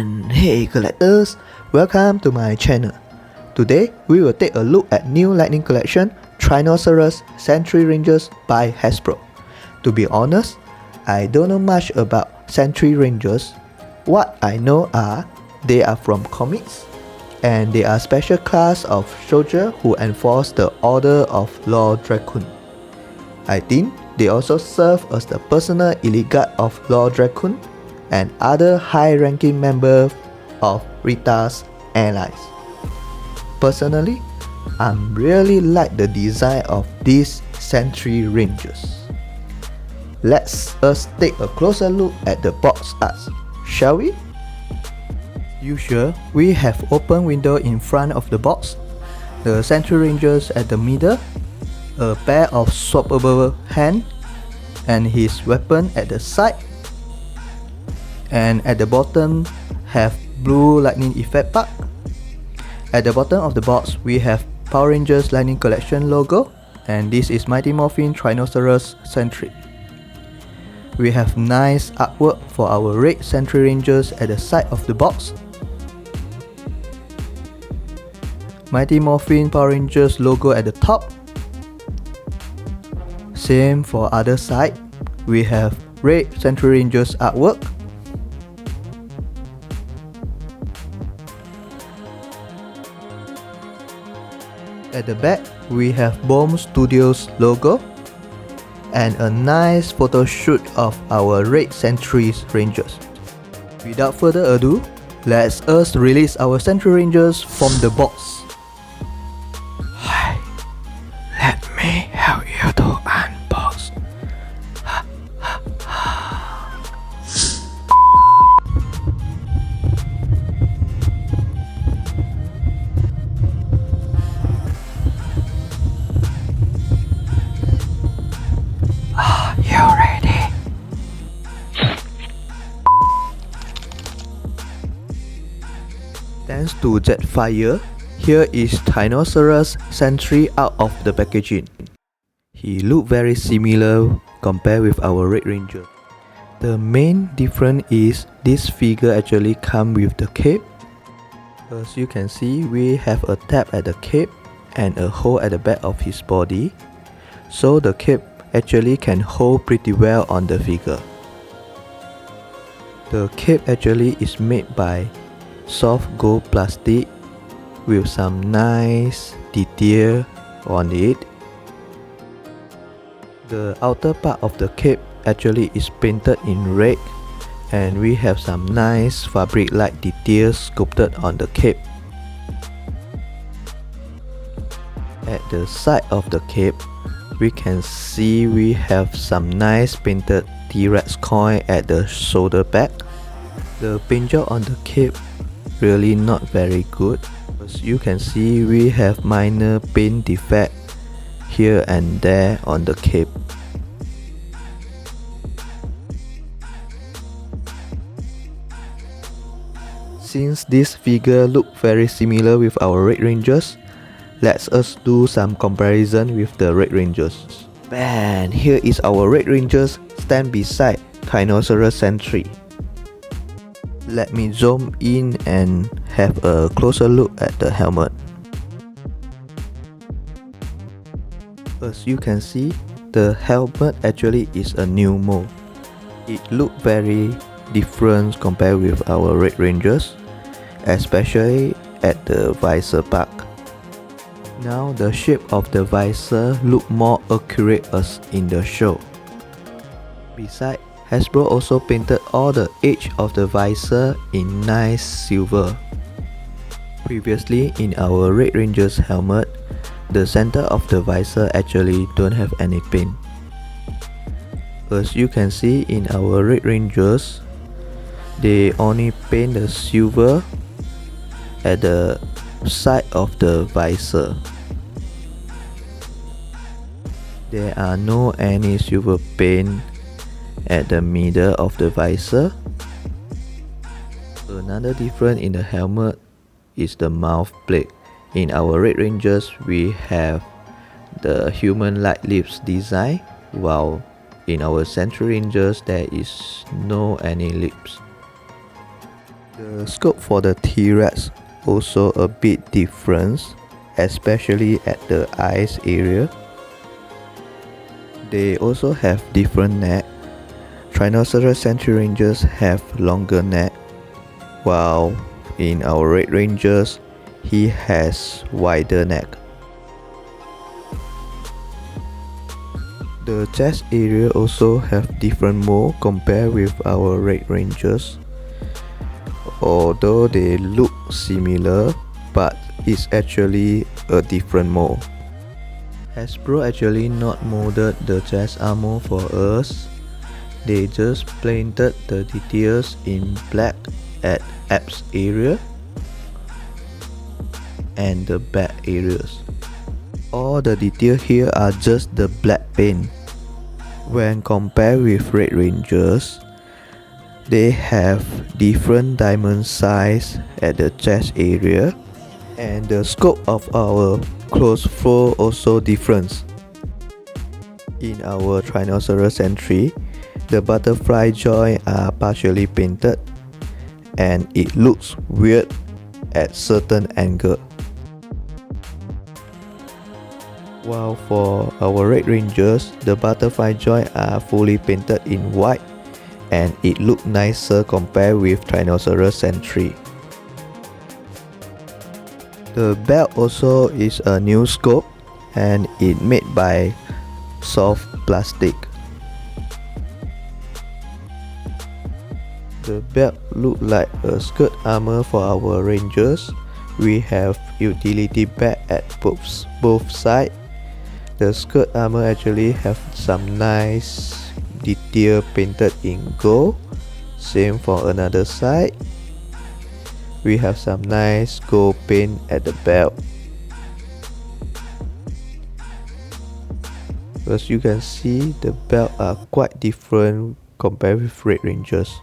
And hey collectors, welcome to my channel. Today we will take a look at new Lightning Collection Tyrannosaurus Sentry Rangers by Hasbro. To be honest, I don't know much about Sentry Rangers. What I know are they are from comics and they are special class of soldier who enforce the order of Lord Dracoon. I think they also serve as the personal elite guard of Lord Dracoon and other high-ranking members of Rita's allies. Personally, I really like the design of these Sentry Rangers. Let's take a closer look at the box art, shall we? Usually, we have open window in front of the box, the Sentry Rangers at the middle, a pair of swappable hands, and his weapon at the side, and at the bottom have blue lightning effect part. At the bottom of the box we have Power Rangers Lightning Collection logo, and this is Mighty Morphin Tyrannosaurus Sentry. We have nice artwork for our red Sentry Rangers at the side of the box. Mighty Morphin Power Rangers logo at the top. Same for other side, we have red Sentry Rangers artwork. At the back, we have Bomb Studios logo and a nice photo shoot of our red Sentry Rangers. Without further ado, let's release our Sentry Rangers from the box. Hi, let me help you to unbox. Are you ready? Thanks to Jetfire, here is Tyrannosaurus Sentry out of the packaging. He look very similar compared with our Red Ranger. The main difference is this figure actually come with the cape. As you can see, we have a tab at the cape and a hole at the back of his body, so the cape actually can hold pretty well on the figure. The cape actually is made by soft gold plastic with some nice detail on it. The outer part of the cape actually is painted in red, and we have some nice fabric-like details sculpted on the cape. At the side of the cape, we can see we have some nice painted T-Rex coin at the shoulder pad. The paint job on the cape really not very good. As you can see, we have minor paint defect here and there on the cape. Since this figure look very similar with our Red Rangers, let's do some comparison with the Red Rangers. And here is our Red Rangers stand beside Tyrannosaurus Sentry. Let me zoom in and have a closer look at the helmet. As you can see, the helmet actually is a new mold. It look very different compared with our Red Rangers, especially at the visor part. Now the shape of the visor look more accurate as in the show. Besides, Hasbro also painted all the edge of the visor in nice silver. Previously in our Red Rangers helmet, the center of the visor actually don't have any paint. As you can see in our Red Rangers, they only paint the silver at the side of the visor. There are no any silver paint at the middle of the visor. Another difference in the helmet is the mouth plate. In our Red Rangers, we have the human-like lips design, while in our Sentry Rangers there is no any lips. The scope for the T-Rex also a bit different, especially at the eyes area. They also have different neck. Tyrannosaurus Sentry Rangers have longer neck, while in our Red Rangers, he has wider neck. The chest area also have different mold compared with our Red Rangers. Although they look similar, but it's actually a different mold. Hasbro actually not molded the chest armor for us. They just painted the details in black at abs area and the back areas. All the details here are just the black paint. When compared with Red Rangers, they have different diamond size at the chest area, and the scope of our clothes flow also different. In our Tyrannosaurus Sentry, the butterfly joints are partially painted and it looks weird at certain angle. While for our Red Rangers, the butterfly joints are fully painted in white and it looks nicer compared with Tyrannosaurus Sentry. The belt also is a new scope and it made by soft plastic. The belt look like a skirt armor for our Rangers. We have utility bag at both sides. The skirt armor actually have some nice detail painted in gold. Same for another side. We have some nice gold paint at the belt. As you can see, the belt are quite different compared with Red Rangers.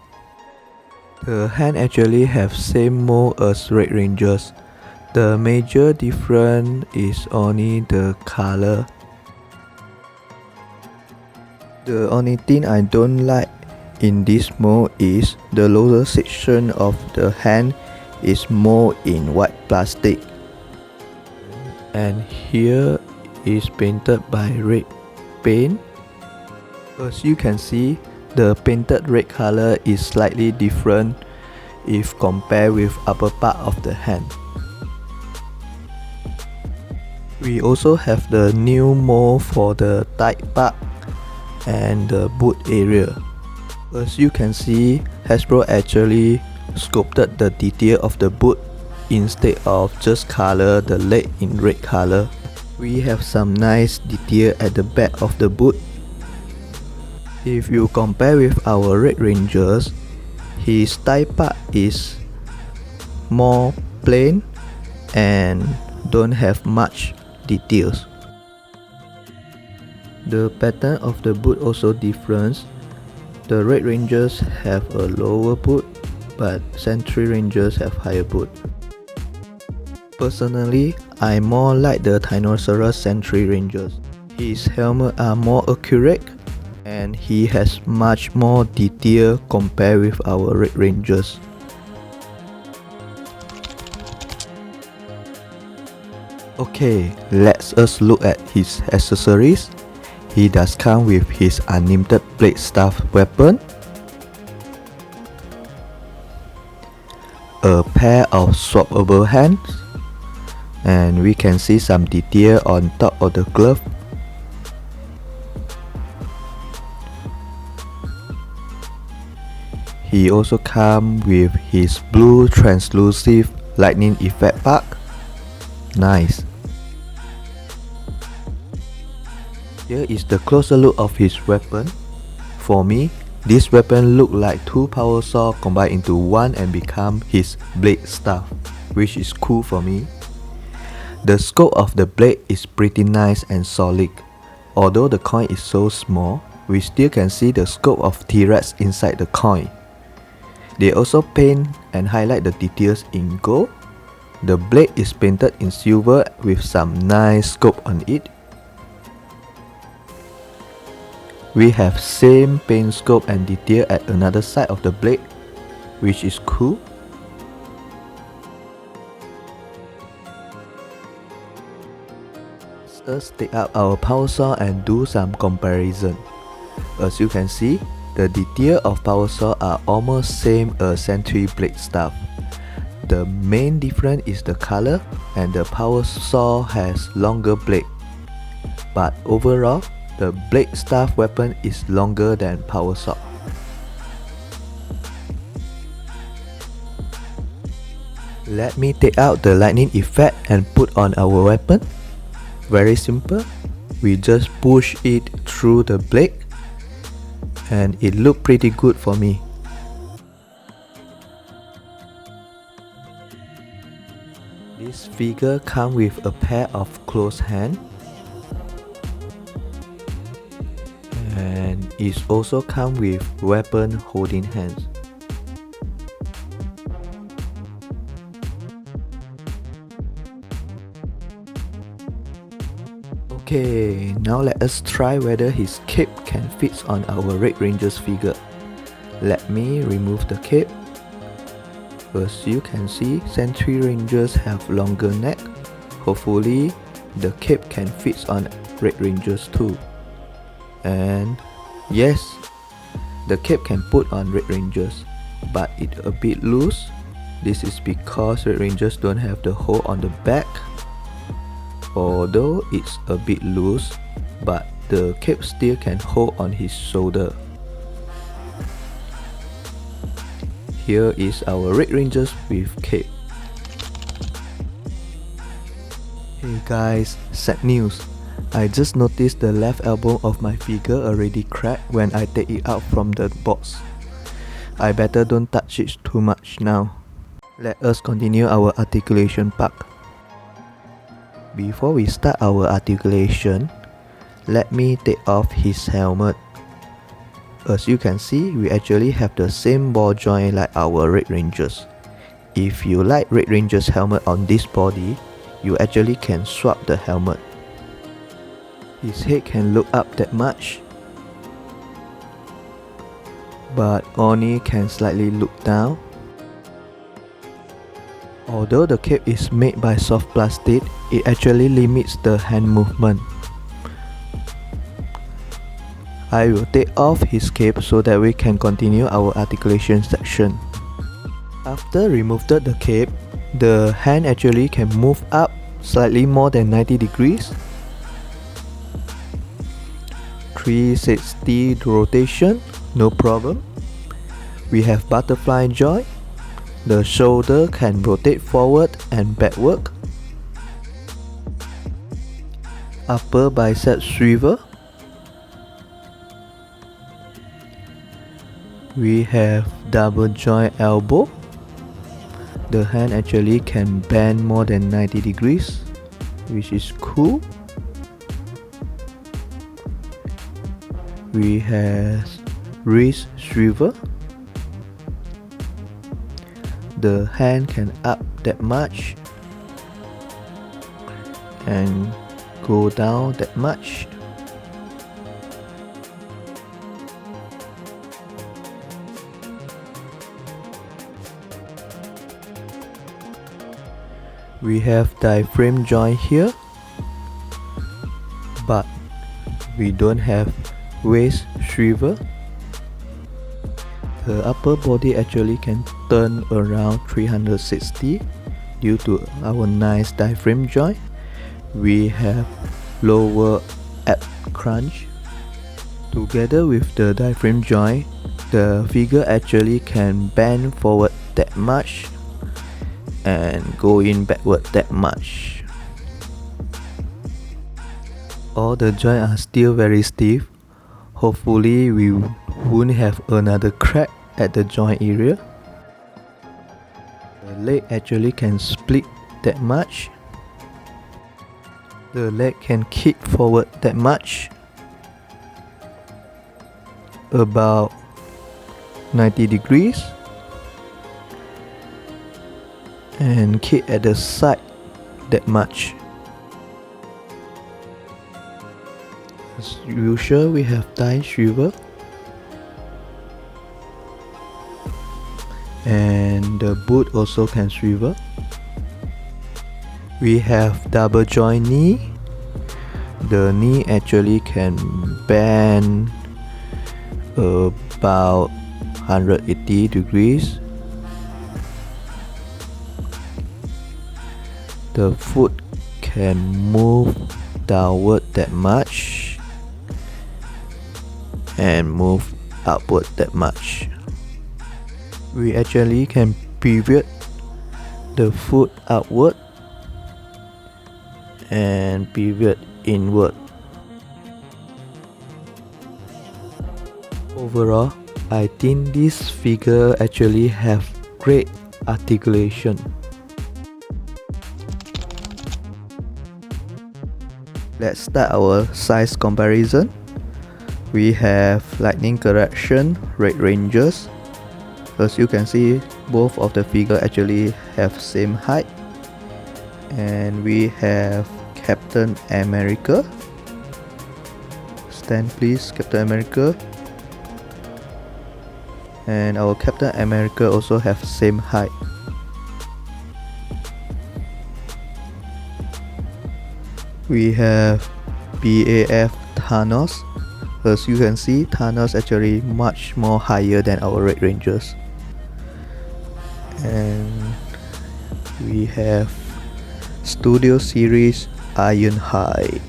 The hand actually have same mold as Red Rangers. The major difference is only the color. The only thing I don't like in this mold is the lower section of the hand is molded in white plastic, and here is painted by red paint. As you can see, the painted red color is slightly different if compared with upper part of the hand. We also have the new mold for the thigh part and the boot area. As you can see, Hasbro actually sculpted the detail of the boot instead of just color the leg in red color. We have some nice detail at the back of the boot. If you compare with our Red Rangers, his thigh part is more plain and don't have much details. The pattern of the boot also different. The Red Rangers have a lower boot, but Sentry Rangers have higher boot. Personally, I more like the Tyrannosaurus Sentry Rangers. His helmet are more accurate and he has much more detail compared with our Red Rangers. Okay, let's us look at his accessories. He does come with his unlimited blade staff weapon, a pair of swappable hands, and we can see some detail on top of the glove. He also comes with his blue translucent lightning effect pack. Nice. Here is the closer look of his weapon. For me, this weapon look like two power saws combined into one and become his blade staff, which is cool for me. The scope of the blade is pretty nice and solid. Although the coin is so small, we still can see the scope of T-Rex inside the coin. They also paint and highlight the details in gold. The blade is painted in silver with some nice scope on it. We have same paint scope and detail at another side of the blade, which is cool. us take out our power saw and do some comparison. As you can see, the detail of power saw are almost same as Sentry blade staff. The main difference is the color, and the power saw has longer blade. But overall, the blade staff weapon is longer than power saw. Let me take out the lightning effect and put on our weapon. Very simple. We just push it through the blade and it looked pretty good for me. This figure comes with a pair of closed hands and it also comes with weapon holding hands. Okay, now let us try whether his cape can fit on our Red Ranger's figure. Let me remove the cape. As you can see, Sentry Rangers have longer neck. Hopefully, the cape can fit on Red Rangers too. And yes, the cape can put on Red Rangers, but it's a bit loose. This is because Red Rangers don't have the hole on the back. Although it's a bit loose, but the cape still can hold on his shoulder. Here is our Red Rangers with cape. Hey guys, sad news. I just noticed the left elbow of my figure already cracked when I take it out from the box. I better don't touch it too much now. Let us continue our articulation part. Before we start our articulation, let me take off his helmet. As you can see, we actually have the same ball joint like our Red Rangers. If you like Red Rangers helmet on this body, you actually can swap the helmet. His head can look up that much, but Oni can slightly look down. Although the cape is made by soft plastic, it actually limits the hand movement. I will take off his cape so that we can continue our articulation section. After removing the cape, the hand actually can move up slightly more than 90 degrees. 360 rotation, no problem. We have butterfly joint. The shoulder can rotate forward and backward. Upper bicep swivel. We have double joint elbow. The hand actually can bend more than 90 degrees, which is cool. We have wrist swivel. The hand can up that much and go down that much. We have diaphragm joint here, but we don't have waist swivel. The upper body actually can turn around 360 due to our nice diaphragm joint. We have lower ab crunch. Together with the diaphragm joint, the figure actually can bend forward that much and go in backward that much. All the joints are still very stiff. Hopefully we won't have another crack at the joint area. The leg actually can split that much. The leg can kick forward that much, about 90 degrees, and kick at the side that much. As usual, we have thigh swivel, and the boot also can swivel. We have double joint knee. The knee actually can bend about 180 degrees. The foot can move downward that much and move upward that much. We actually can pivot the foot upward and pivot inward. Overall, I think this figure actually have great articulation. Let's start our size comparison. We have lightning correction, red rangers. As you can see, both of the figure actually have same height. And we have Captain America. Stand please, Captain America. And our Captain America also have same height. We have BAF Thanos. As you can see, Thanos actually much more higher than our Red Rangers. And we have Studio Series Ironhide.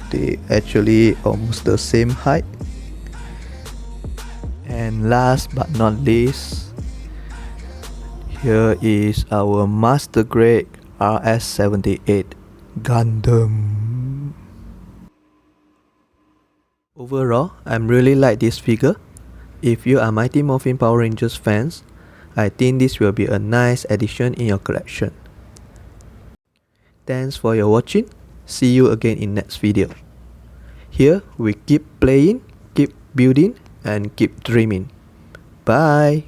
They actually almost the same height. And last but not least, here is our Master Grade RS-78 Gundam. Overall, I'm really like this figure. If you are Mighty Morphin Power Rangers fans, I think this will be a nice addition in your collection. Thanks for your watching. See you again in next video. Here we keep playing, keep building, and keep dreaming. Bye.